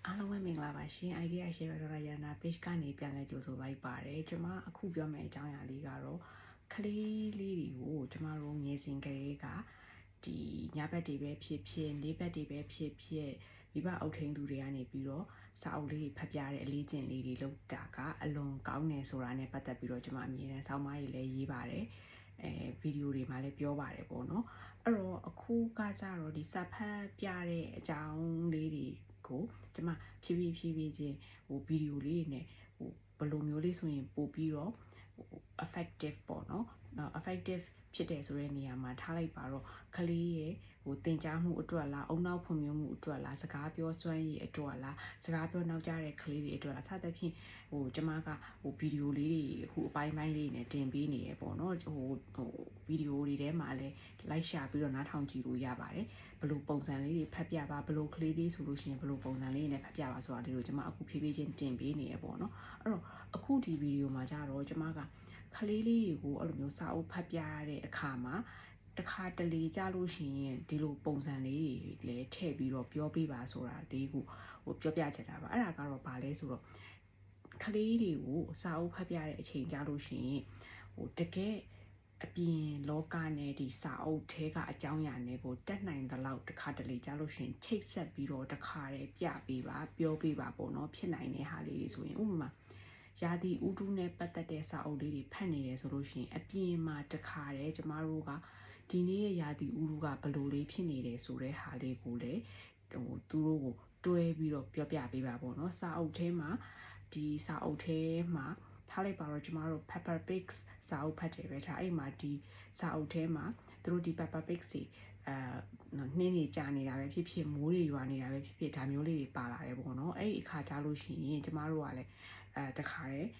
အားလုံးပဲမင်္ဂလာပါရှင် idea share ရတာရနာ page ကနေပြန်လဲကြိုဆိုလိုက်ပါတယ်ကျွန်မအခုပြောမယ့်အကြောင်းအရာလေးကတော့ကလေးလေးတွေကိုကျမတို့ငယ်စဉ်ကလေးကဒီညဘက်တွေပဲဖြစ်ဖြစ်နေ့ဘက်တွေပဲဖြစ်ဖြစ်မိဘအုပ်ထိန်းသူတွေကနေပြီးတော့စာအုပ်လေးဖတ်ပြတဲ့အလေးကျင့်လေးတွေလုပ်တာကအလွန်ကောင်းတယ်ဆိုတာနဲ့ပတ်သက်ပြီးတော့ကျွန်မအမြဲတမ်းဆောင်းပါးရေးလည်းရေးပါတယ်ဗီဒီယိုတွေမှာလည်းပြောပါတယ်ပေါ့နော်အဲ့တော့အခုကကြတော့ဒီစာဖတ်ပြတဲ့အကြောင်းလေးတွေကိုကျမဖြည်းဖြည်းချင်းဗီဒီယိုလေးနဲ့ဘယ်လိုမျိုးလေးဆိုရင်ပို့ပြီးတော့effective ပေါ့နော် effective ဖြစ်တယ်ဆိုတဲ့နေရာမှာထားလိုက်ပါတော့ကလေးရဲ့သင်ကြားမှုအတွက်လားအုံနောက်ဖွံ့ဖြိုးမှုအတွက်လားစကားပြောစွမ်းရည်အတွက်လားစကားပြောနောက်ကျတဲ့ကလေးတွေအတွက်လားစသဖြင့်ကျမကဗီဒီယိုလေးတွေအခုအပိုင်းလေးနဲ့တင်ပေးနေရပေါ့နော်ဗီဒီယိုတွေထဲမှာလည်းလိုက်ရှာပြီးတော့နားထောင်ကြည့်လို့ရပါတယ်ဘယ်လိုပုံစံလေးတွေဖတ်ပြပါဘယ်လိုကလေးလေးဆိုလို့ရှိရင်ဘယ်လိုပုံစံလေးနဲ့ဖတ်ပြပါဆိုတာဒီလိုကျမအခုဖြည်းဖြည်းချင်းတင်ပေးနေရပေါ့နော်အဲ့တော့အခုဒီဗီဒီယိုမှာကြတော့ကျမကကလေးလေးတွေကိုအဲ့လိုမျိုးစာအုပ်ဖတ်ပြရတဲ့အခါမှာတခါတလေကြလို့ရှိရင်ဒီလိုပုံစံလေးတွေလည်းထည့်ပြီးတော့ပြောပြပါဆိုတာလေးကိုပြောပြချင်တာပါအဲ့ဒါကတော့ဗာလဲဆိုတော့ကလေးတွေကိုစာအုပ်ဖတ်ပြတဲ့အချိန်ကြလို့ရှိရင်တကယ်အပြင်လောကနဲ့ဒီစာအုပ်ထဲကအကြောင်းအရာတွေကိုတက်နိုင်သလောက်တခါတလေကြလို့ရှိရင်ချိတ်ဆက်ပြီးတော့တခါတည်းပြပေးပါပြောပေးပါပေါ့နော်ဖြစ်နိုင်တဲ့ဟာလေးတွေဆိုရင်ဥပမာရာသီဥတုနဲ့ပတ်သက်တဲ့စာအုပ်လေးတွေဖတ်နေတယ်ဆိုလို့ရှိရင်အပြင်မှာတခါတည်းကျမတို့ကဒီနေ့ရဲ့ရာသီဥတုကဘယ်လိုလေးဖြစ်နေတယ်ဆိုတဲ့ဟာလေးကိုလည်းသူတို့ကိုတွဲပြီးတော့ပြောပြပေးပါပေါ့နော်စာအုပ်ထဲမှာဒီစာအုပ်ထဲမှာထားလိုက်ပါတော့ကျမတို့ Peppa Pig စာအုပ်ဖတ်တယ်ပဲထားအဲ့မှာဒီစာအုပ်ထဲမှာသူတို့ဒီ Peppa Pig စီနှင်းနေကြနေတာပဲဖြစ်ဖြစ်မိုးတွေရွာနေတာပဲဖြစ်ဖြစ်ဒါမျိုးလေးတွေပါလာတယ်ပေါ့နော်အဲ့ဒီအခါကြားလို့ရှိရင်ကျမတို့ကလည်းတခါတည်း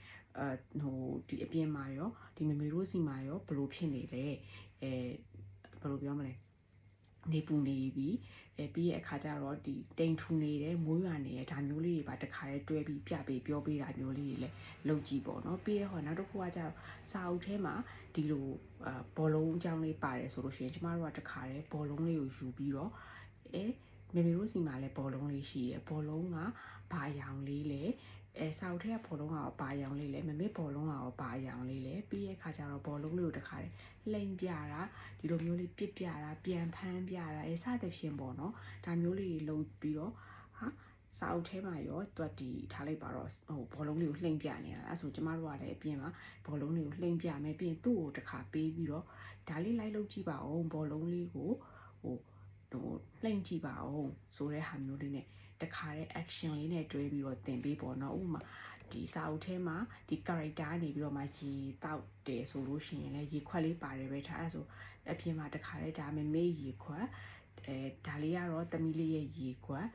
ဒီအပြင်မှာရောဒီမေမေတို့စီမှာရောဘလို့ဖြစ်နေလဲဘယ်လိုပြောမလဲနေပူနေပြီးပြီးရဲ့အခါကျတော့ဒီတိမ်ထူနေတယ်မိုးရွာနေတယ်ဒါမျိုးလေးတွေပါတခါတည်းတွဲပြီးပြပေးပြောပေးတာမျိုးလေးတွေလည်းလုပ်ကြည့်ပေါ့နော်ပြီးရဲ့ဟောနောက်တစ်ခုကကျတော့စာအုပ်ထဲမှာဒီလိုဘောလုံးအကြောင်းလေးပါတယ်ဆိုလို့ရှိရင်ကျမတို့ကတခါတည်းဘောလုံးလေးကိုယူပြီးတော့မေမေတို့စီမှာလည်းဘောလုံးလေးရှိတယ်ဘောလုံးကဘာရောင်လေးလဲစာအုပ်ထဲကဘောလုံးကဘာရောင်လေးလဲမမေဘောလုံးကဘာရောင်လေးလဲပြီးရဲ့အခါကျတော့ဘောလုံးလေးကိုတခါတည်းလှိမ့်ပြတာဒီလိုမျိုးလေးပစ်ပြတာပြန်ဖမ်းပြတာစသဖြင့်ပေါ့နော်ဒါမျိုးလေးတွေလုပ်ပြီးတော့စာအုပ်ထဲမှာရောတွက်တီထားလိုက်ပါတော့ဘောလုံးလေးကိုလှိမ့်ပြနေတာအဲ့ဆိုကျမတို့ကလည်းအပြင်မှာဘောလုံးလေးကိုလှိမ့်ပြမယ်ပြီးရင်သူ့ကိုတခါပေးပြီးတော့ဒါလေးလိုက်လုပ်ကြည့်ပါဦးဘောလုံးလေးကိုလှိမ့်ကြည့်ပါဦးဆိုတဲ့ဟာမျိုးလေးနဲ့တခါတဲ့ action လေးနဲ့တွဲပြီးတော့သင်ပေးပေါ့နော်ဥပမာဒီစာအုပ်ထဲမှာဒီ character နေပြီးတော့မှရေတောက်တယ်ဆိုလို့ရှိရင်လည်းရေခွက်လေးပါတယ်ပဲထားအဲ့ဆိုအပြင်မှာတခါလေဒါမေမေရေခွက်ဒါလေးကတော့သမီးလေးရဲ့ရေခွက်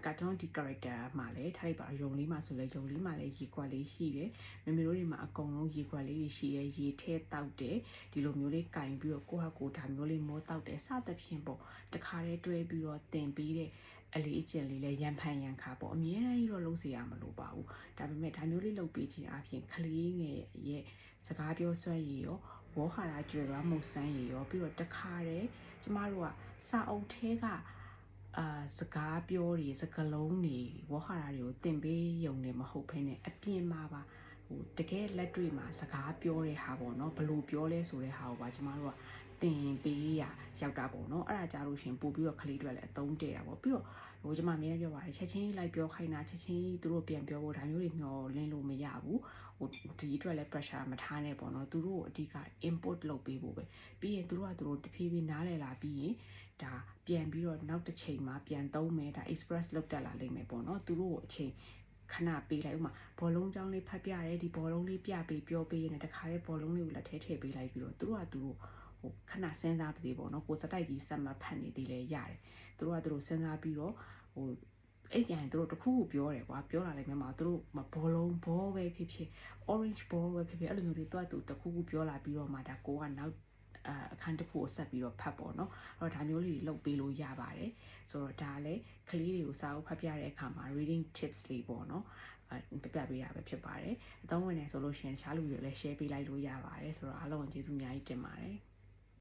ကာတွန်းဒီ character မှာလည်းထားလိုက်ပါရုံလေးမှာဆိုလဲရုံလေးမှာလည်းရေခွက်လေးရှိတယ်မေမေတို့တွေမှာအကုန်လုံးရေခွက်လေးတွေရှိတယ်ရေထဲတောက်တယ်ဒီလိုမျိုးလေးကင်ပြီးတော့ကိုယ့်ဟာကိုယ်ဒါမျိုးလေးမောတောက်တယ်စသဖြင့်ပေါ့တခါလေးတွဲပြီးတော့သင်ပြီးတဲ့အလေးအကျင့်လေးလည်းရန်ဖန်ရန်ခါပေါ့အမြဲတမ်းကြီးတော့လုပ်စီရမလို့ပါဘူးဒါပေမဲ့ဒါမျိုးလေးလုပ်ပေးခြင်းအပြင်ကလေးငယ်ရဲ့စကားပြောစွမ်းရည်ရောဝေါဟာရကျွယ်လွှားမှုစွမ်းရည်ရောပြီးတော့တခါတည်းကျမတို့ကစာအုပ်ထဲကစကားပြောတွေစကားလုံးတွေဝေါဟာရတွေကိုသင်ပေးရုံနဲ့မဟုတ်ဘဲနဲ့အပြင်မှာပါတကယ်လက်တွေ့မှာစကားပြောတဲ့ဟာပေါ့နော်ဘယ်လိုပြောလဲဆိုတဲ့ဟာကိုပါကျမတို့ကသင်ပေးရရောက်တာပေါ့နော်အဲ့ဒါကြလို့ရှင်ပို့ပြီးတော့ကလေးတွေလည်းအသုံးတည့်တာပေါ့ပြီးတော့ကျမအမြဲပြောပါတယ်ချက်ချင်းလိုက်ပြောခိုင်းတာချက်ချင်းသူတို့ပြန်ပြောဖို့ဒါမျိုးတွေမျှော်လင့်လို့မရဘူးဒီအတွက်လည်း pressure မထားနဲ့ပေါ့နော်သူတို့ကိုအဓိက input လုပ်ပေးဖို့ပဲပြီးရင်သူတို့တဖြည်းဖြည်းနားလည်လာပြီးရင်ဒါပြန်ပြီးတော့နောက်တစ်ချိန်မှာပြန်သုံးမယ်ဒါ express လုပ်တက်လာလိမ့်မယ်ပေါ့နော်သူတို့ကိုအချိန်ခဏပေးလိုက်ဥမာဘောလုံးကြောင်းလေးဖတ်ပြရတယ်ဒီဘောလုံးလေးပြပေးပြောပေးရင်တခါလေးဘောလုံးလေးကိုလက်ထဲထည့်ပေးလိုက်ပြီးတော့သူတို့ခဏစဉ်းစားပါစေပေါ့နော်ကိုစတိုက်ကြီးဆက်မဖတ်နေသေးလဲရတယ်သူတို့စဉ်းစားပြီးတော့အဲ့ကြရင်သူတို့တခုခုပြောတယ်ကွာပြောလာလိုက်မယ်မှာသူတို့ဘောလုံးဘောပဲဖြစ်ဖြစ် orange ball ပဲဖြစ်ဖြစ်အဲ့လိုမျိုးတွေသူတခုခုပြောလာပြီးတော့မှဒါကိုကနောက်အခန်းတစ်ခုကိုဆက်ပြီးတော့ဖတ်ပေါ့နော်အဲ့တော့ဒါမျိုးလေးတွေလုပ်ပေးလို့ရပါတယ်ဆိုတော့ဒါလည်းကလေးတွေကိုစာအုပ်ဖတ်ပြတဲ့အခါမှာ reading tips လေးပေါ့နော်ပြပေးရပဲဖြစ်ပါတယ်အသုံးဝင်နေဆိုလို့ရှိရင်တခြားလူတွေလည်း share ပေးလိုက်လို့ရပါတယ်ဆိုတော့အားလုံးကျေးဇူးအများကြီးတင်ပါတယ်